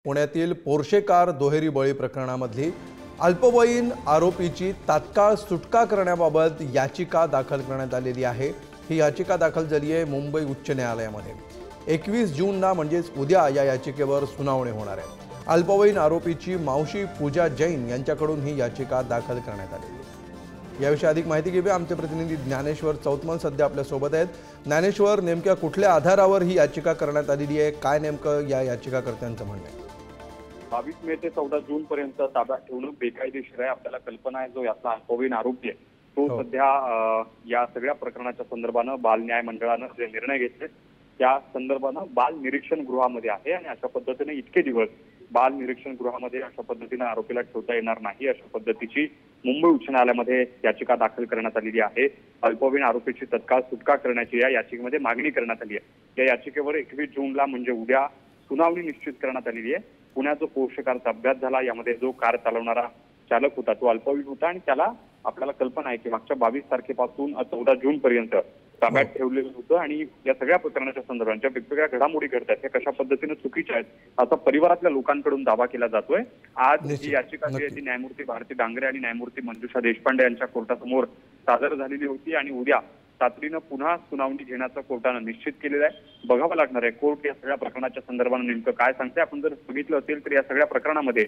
पुण्यातील Porsche car दुहेरी बळी प्रकरणामधली अल्पवयीन आरोपीची तात्काळ सुटका करण्याबाबत याचिका दाखल करण्यात आलेली आहे। ही याचिका दाखल झाली आहे मुंबई उच्च न्यायालयामध्ये। 21 जूनला म्हणजेच उद्या या याचिकेवर सुनावणी होणार आहे। अल्पवयीन आरोपीची मावशी पूजा जैन यांच्याकडून ही याचिका दाखल करण्यात आली आहे। याविषयी अधिक माहिती घेऊया। आमचे प्रतिनिधी ज्ञानेश्वर चौतमल सध्या आपल्या सोबत आहेत। ज्ञानेश्वर, नेमक्या कुठल्या आधारावर ही याचिका करण्यात आलेली आहे? काय नेमकं या याचिकाकर्त्यांचं म्हणणं आहे? 22 मे ते 14 जून पर्यंत ताब्यात ठेवणं बेकायदेशीर आहे। आपल्याला कल्पना आहे जो यातला अल्पवयीन आरोपी आहे तो सध्या या सगळ्या प्रकरणाच्या संदर्भानं बाल न्याय मंडळानं जे निर्णय घेतले त्या संदर्भानं बाल निरीक्षण गृहामध्ये आहे आणि अशा पद्धतीने इतके दिवस बाल निरीक्षण गृहामध्ये अशा पद्धतीने आरोपीला ठेवता येणार नाही अशा पद्धतीची मुंबई उच्च न्यायालयामध्ये याचिका दाखल करण्यात आलेली आहे। अल्पवयीन आरोपीची तत्काळ सुटका करण्याची या याचिकेमध्ये मागणी करण्यात आली आहे। या याचिकेवर 21 जूनला म्हणजे उद्या सुनावणी निश्चित करण्यात आलेली आहे। पुण्यात जो पोर्शे कारचा अपघात झाला यामध्ये जो कार चालवणारा चालक होता तो अल्पवयीन होता आणि त्याला आपल्याला कल्पना आहे की मागच्या 22 तारखेपासून 14 जून पर्यंत ताब्यात ठेवलेलं होतं आणि या सगळ्या प्रकरणाच्या संदर्भात ज्या वेगवेगळ्या घडामोडी घडतात त्या कशा पद्धतीने चुकीच्या आहेत असा परिवारातल्या लोकांकडून दावा केला जातोय। आज ही याचिका जी आहे ती न्यायमूर्ती भारती डांगरे आणि न्यायमूर्ती मंजुषा देशपांडे यांच्या कोर्टासमोर सादर झालेली होती आणि उद्या तातडीनं पुन्हा सुनावणी घेण्याचं कोर्टानं निश्चित केलेलं आहे। बघावं लागणार आहे कोर्ट या सगळ्या प्रकरणाच्या संदर्भानं नेमकं काय सांगते। आपण जर बघितलं असेल तर या सगळ्या प्रकरणामध्ये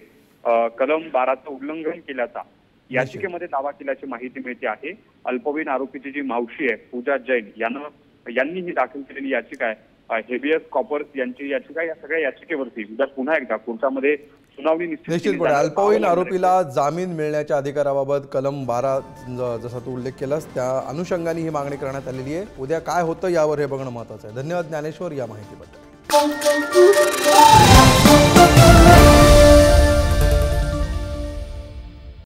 कलम 12चं उल्लंघन केल्याचा याचिकेमध्ये दावा केल्याची माहिती मिळते आहे। अल्पवयीन आरोपीची जी मावशी आहे पूजा जैन यांनी ही दाखल केलेली याचिका आहे हेबियस कॉपर्स यांची याचिका या सगळ्या याचिकेवरती उद्या पुन्हा एकदा कोर्टामध्ये सुनावणी निश्चितपणे अल्पवयीन आरोपीला जामीन मिळण्याच्या अधिकाराबाबत कलम 12 जसा तू उल्लेख केलास त्या अनुषंगाने ही मागणी करण्यात आलेली आहे। उद्या काय होतं यावर हे बघणं महत्त्वाचं आहे। धन्यवाद ज्ञानेश्वर या माहितीबद्दल।